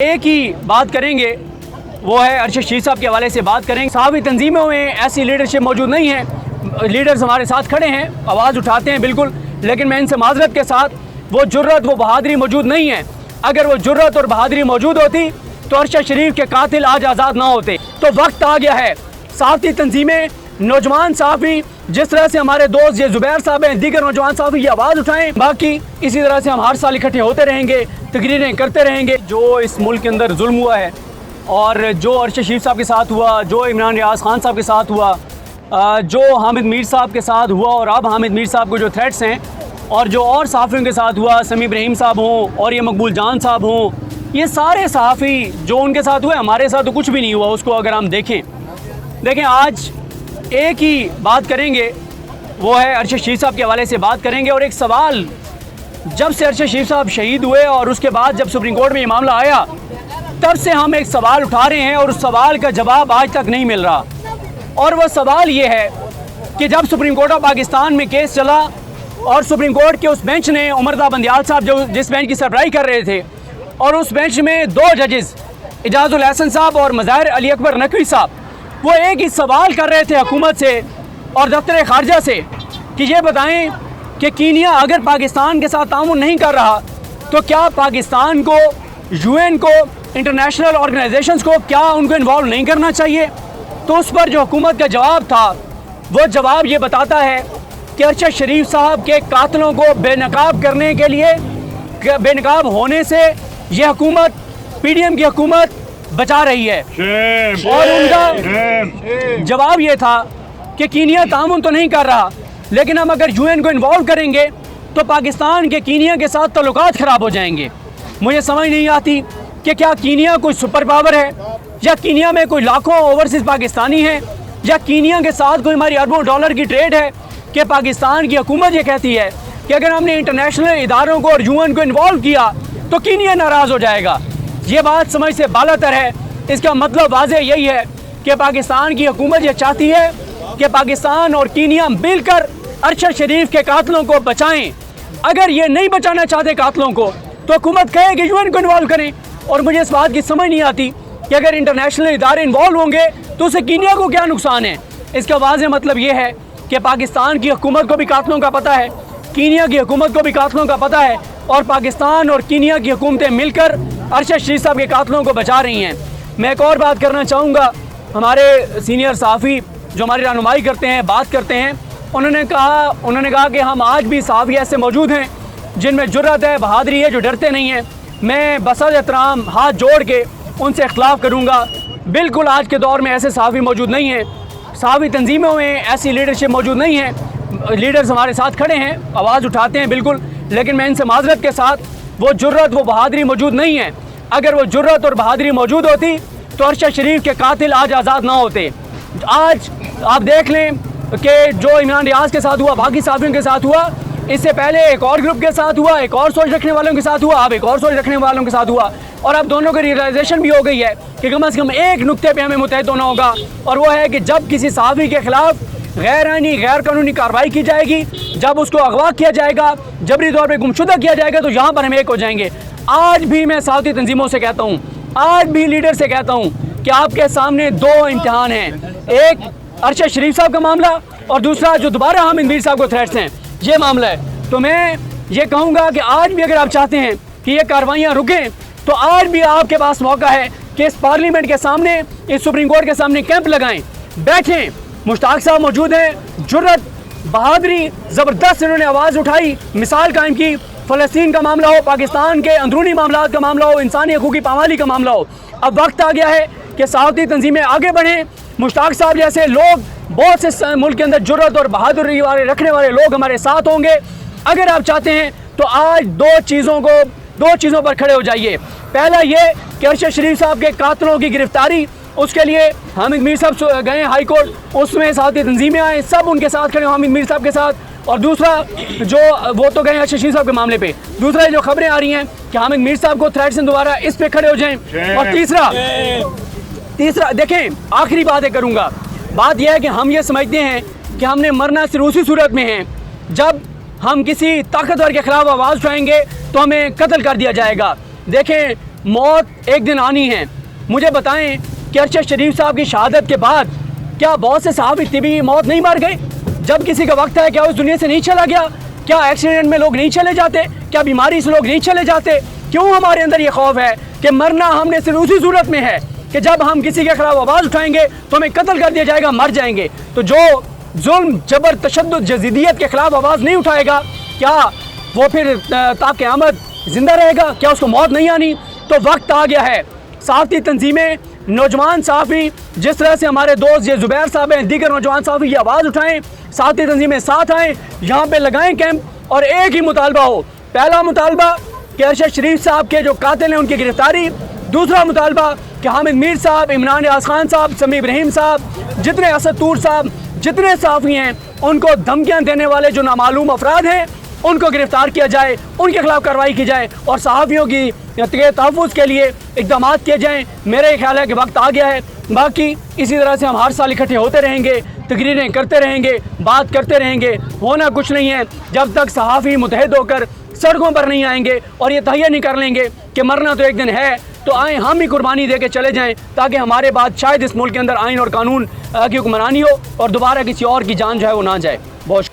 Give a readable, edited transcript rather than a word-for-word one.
एक ही बात करेंगे, वो है अरशद शीर साहब के हवाले से बात करेंगे। सहाफ़ी तंजीमों में ऐसी लीडरशिप मौजूद नहीं है। लीडर्स हमारे साथ खड़े हैं, आवाज़ उठाते हैं बिल्कुल, लेकिन मैं इनसे माजरत के साथ वो जुर्रत, वो बहादुरी मौजूद नहीं है। अगर वो जुर्रत और बहादुरी मौजूद होती तो अरशद शरीफ के कातिल आज आज़ाद ना होते। तो वक्त आ गया है सहाफ़ी तंजीमें, नौजवान सहाफ़ी, जिस तरह से हमारे दोस्त ये ज़ुबैर साहब हैं, दीगर नौजवान सहाफ़ी ये आवाज़ उठाएं। बाकी इसी तरह से हम हर साल इकट्ठे होते रहेंगे, तकरीरें करते रहेंगे। जो इस मुल्क के अंदर जुल्म हुआ है और जो अरशद शरीफ साहब के साथ हुआ, जो इमरान रियाज खान साहब के साथ हुआ, जो हामिद मीर साहब के साथ हुआ और अब हामिद मीर साहब को जो थ्रेट्स हैं, और जो और सहाफ़ियों के साथ हुआ, समी इब्राहिम साहब हों और ये मकबूल जान साहब हों, ये सारे सहाफ़ी जो उनके साथ हुए, हमारे साथ तो कुछ भी नहीं हुआ। उसको अगर हम देखें आज एक ही बात करेंगे, वो है अरशद शीर साहब के हवाले से बात करेंगे। और एक सवाल, जब से अरशद शीर साहब शहीद हुए और उसके बाद जब सुप्रीम कोर्ट में ये मामला आया, तब से हम एक सवाल उठा रहे हैं और उस सवाल का जवाब आज तक नहीं मिल रहा। और वह सवाल ये है कि जब सुप्रीम कोर्ट ऑफ पाकिस्तान में केस चला और सुप्रीम कोर्ट के उस बेंच ने, उमरदा बंदियाल साहब जो जिस बेंच की सरबराही कर रहे थे, और उस बेंच में दो जजेस इजाज़ुल हसन साहब और मज़ाहिर अली अकबर नकवी साहब, वो एक ही सवाल कर रहे थे हुकूमत से और दफ्तर ख़ारजा से कि ये बताएं कि कीनिया अगर पाकिस्तान के साथ ताउन नहीं कर रहा तो क्या पाकिस्तान को, UN को, इंटरनेशनल ऑर्गेनाइजेशंस को, क्या उनको इन्वॉल्व नहीं करना चाहिए? तो उस पर जो हुकूमत का जवाब था, वो जवाब ये बताता है कि अरशद शरीफ साहब के कातलों को बेनकाब करने के लिए, बेनकाब होने से ये हुकूमत, PDM की हुकूमत बचा रही है। और उनका जवाब ये था कि कीनिया ताउन तो नहीं कर रहा, लेकिन हम अगर UN को इन्वॉल्व करेंगे तो पाकिस्तान के कीनिया के साथ ताल्लुकात ख़राब हो जाएंगे। मुझे समझ नहीं आती कि क्या कीनिया कोई सुपर पावर है, या कीनिया में कोई लाखों ओवरसीज़ पाकिस्तानी हैं, या कीनिया के साथ कोई हमारी अरबों डॉलर की ट्रेड है कि पाकिस्तान की हुकूमत ये कहती है कि अगर हमने इंटरनेशनल इदारों को और UN को इन्वॉल्व किया तो कीनिया नाराज़ हो जाएगा। ये बात समझ से बालातर है। इसका मतलब वाज़ेह यही है कि पाकिस्तान की हुकूमत ये चाहती है कि पाकिस्तान और कीनिया मिलकर अरशद शरीफ के कातलों को बचाएं। अगर ये नहीं बचाना चाहते कातलों को तो हुकूमत कहे कि UN को इन्वॉल्व करें। और मुझे इस बात की समझ नहीं आती कि अगर इंटरनेशनल इदारे इन्वॉल्व होंगे तो उससे कीनिया को क्या नुकसान है। इसका वाज़ेह मतलब ये है कि पाकिस्तान की हुकूमत को भी कातलों का पता है, कीनिया की हुकूमत को भी कातलों का पता है, और पाकिस्तान और कीनिया की हुकूमतें मिलकर अरशद शरीफ साहब के कातलों को बचा रही हैं। मैं एक और बात करना चाहूँगा, हमारे सीनियर सहाफ़ी जो हमारी रहनुमाई करते हैं, बात करते हैं, उन्होंने कहा कि हम आज भी सहाफ़ी ऐसे मौजूद हैं जिनमें जुर्रत है, बहादुरी है, जो डरते नहीं हैं। मैं बसद एहतराम हाथ जोड़ के उनसे इख्तिलाफ़ करूँगा। बिल्कुल आज के दौर में ऐसे सहाफ़ी मौजूद नहीं हैं। सहाफ़ी तंजीमों में ऐसी लीडरशिप मौजूद नहीं है। लीडर्स हमारे साथ खड़े हैं, आवाज़ उठाते हैं बिल्कुल, लेकिन मैं इनसे माजरत के साथ वो जुर्रत, वो बहादुरी मौजूद नहीं है। अगर वो जुर्रत और बहादुरी मौजूद होती तो अरशद शरीफ के कातिल आज आज़ाद ना होते। आज आप देख लें कि जो इमरान रियाज के साथ हुआ, बाकी सहाफ़ियों के साथ हुआ, इससे पहले एक और ग्रुप के साथ हुआ, एक और सोच रखने वालों के साथ हुआ, अब एक और सोच रखने वालों के साथ हुआ, और अब दोनों को रियलाइजेशन भी हो गई है कि कम से कम एक नुक्ते पे हमें मुतहद होना होगा, और वो है कि जब किसी सहाफ़ी के ख़िलाफ़ गैर आइनी, गैर कानूनी कार्रवाई की जाएगी, जब उसको अगवा किया जाएगा, जबरी तौर पर गुमशुदा किया जाएगा, तो यहाँ पर हम एक हो जाएंगे। आज भी मैं सहाफ़ी तंजीमों से कहता हूँ, आज भी लीडर से कहता हूँ कि आपके सामने दो इम्तिहान हैं, एक अरशद शरीफ साहब का मामला और दूसरा जो दोबारा हामिद मीर साहब को थ्रेट्स हैं, ये मामला है। तो मैं ये कहूँगा कि आज भी अगर आप चाहते हैं कि ये कार्रवाइयाँ रुकें तो आज भी आपके पास मौका है कि इस पार्लियामेंट के सामने, इस सुप्रीम कोर्ट के सामने कैंप लगाएं, बैठें। मुश्ताक साहब मौजूद हैं, जुर्रत, बहादुरी, ज़बरदस्त इन्होंने आवाज़ उठाई, मिसाल कायम की। फ़लस्तीन का मामला हो, पाकिस्तान के अंदरूनी मामलात का मामला हो, इंसानी हकूक़ की पामाली का मामला हो, अब वक्त आ गया है कि सहाफ़ी तंजीमें आगे बढ़ें। मुश्ताक साहब जैसे लोग, बहुत से मुल्क के अंदर जुर्रत और बहादुरी वाले रखने वाले लोग हमारे साथ होंगे। अगर आप चाहते हैं तो आज दो चीज़ों पर खड़े हो जाइए। पहला ये कि अरशद शरीफ साहब के कातलों की गिरफ्तारी, उसके लिए हामिद मीर साहब गए हाई कोर्ट, उसमें सहाफ़ी तंजीमें आए, सब उनके साथ खड़े हामिद मीर साहब के साथ। और दूसरा जो वो तो गए अरशद शरीफ साहब के मामले पे, दूसरा जो खबरें आ रही हैं कि हामिद मीर साहब को थ्रेट्स दोबारा इस पे खड़े हो जाएं। और तीसरा देखें, आखिरी बातें करूँगा, बात यह है कि हम ये समझते हैं कि हमने मरना सिर्फ उसी सूरत में है जब हम किसी ताकतवर के खिलाफ आवाज़ उठाएंगे तो हमें कत्ल कर दिया जाएगा। देखें, मौत एक दिन आनी है। मुझे बताएं कि अरशद शरीफ साहब की शहादत के बाद क्या बहुत से सहाबी तिबी मौत नहीं मर गए? जब किसी का वक्त है क्या उस दुनिया से नहीं चला गया? क्या एक्सीडेंट में लोग नहीं चले जाते? क्या बीमारी से लोग नहीं चले जाते? क्यों हमारे अंदर ये खौफ है कि मरना हमने सिर्फ उसी सूरत में है कि जब हम किसी के खिलाफ आवाज़ उठाएंगे तो हमें कत्ल कर दिया जाएगा, मर जाएंगे। तो जो जुल्म जबर तशद्दुद जजीदियत के खिलाफ आवाज़ नहीं उठाएगा, क्या वो फिर ताक़यामत ज़िंदा रहेगा? क्या उसको मौत नहीं आनी? तो वक्त आ गया है सहाफ़ती तंजीमें, नौजवान सहाफ़ी जिस तरह से हमारे दोस्त ये ज़ुबैर साहब हैं, दीगर नौजवान सहाफ़ी ये आवाज़ उठाएँ, सहाफ़ती तंजीमें साथ आएँ, यहाँ पे लगाएँ कैंप और एक ही मुतालबा हो। पहला मुतालबा कि अरशद शरीफ साहब के जो कातिल हैं उनकी गिरफ़्तारी। दूसरा मुतालबा कि हामिद मीर साहब, इमरान यास खान साहब, समी इब्राहिम साहब, जितने असद तूर साहब, जितने सहाफ़ी हैं उनको धमकियाँ देने वाले जो नामालूम अफराद हैं उनको गिरफ़्तार किया जाए, उनके खिलाफ कार्रवाई की जाए और सहाफ़ियों की तहफ़्फ़ुज़ के लिए इक़दाम किए जाएँ। मेरा ख्याल है कि वक्त आ गया है। बाकी इसी तरह से हम हर साल इकट्ठे होते रहेंगे, तकरीरें करते रहेंगे, बात करते रहेंगे। होना कुछ नहीं है जब तक सहाफ़ी मुतहद होकर सड़कों पर नहीं आएंगे और ये तहैया नहीं कर लेंगे कि मरना तो एक दिन है, तो आए हम ही कुर्बानी दे के चले जाएँ ताकि हमारे बाद शायद इस मुल्क के अंदर आइन और कानून की हुक्मरानी हो और दोबारा किसी और की जान जो है वो ना जाए। बहुत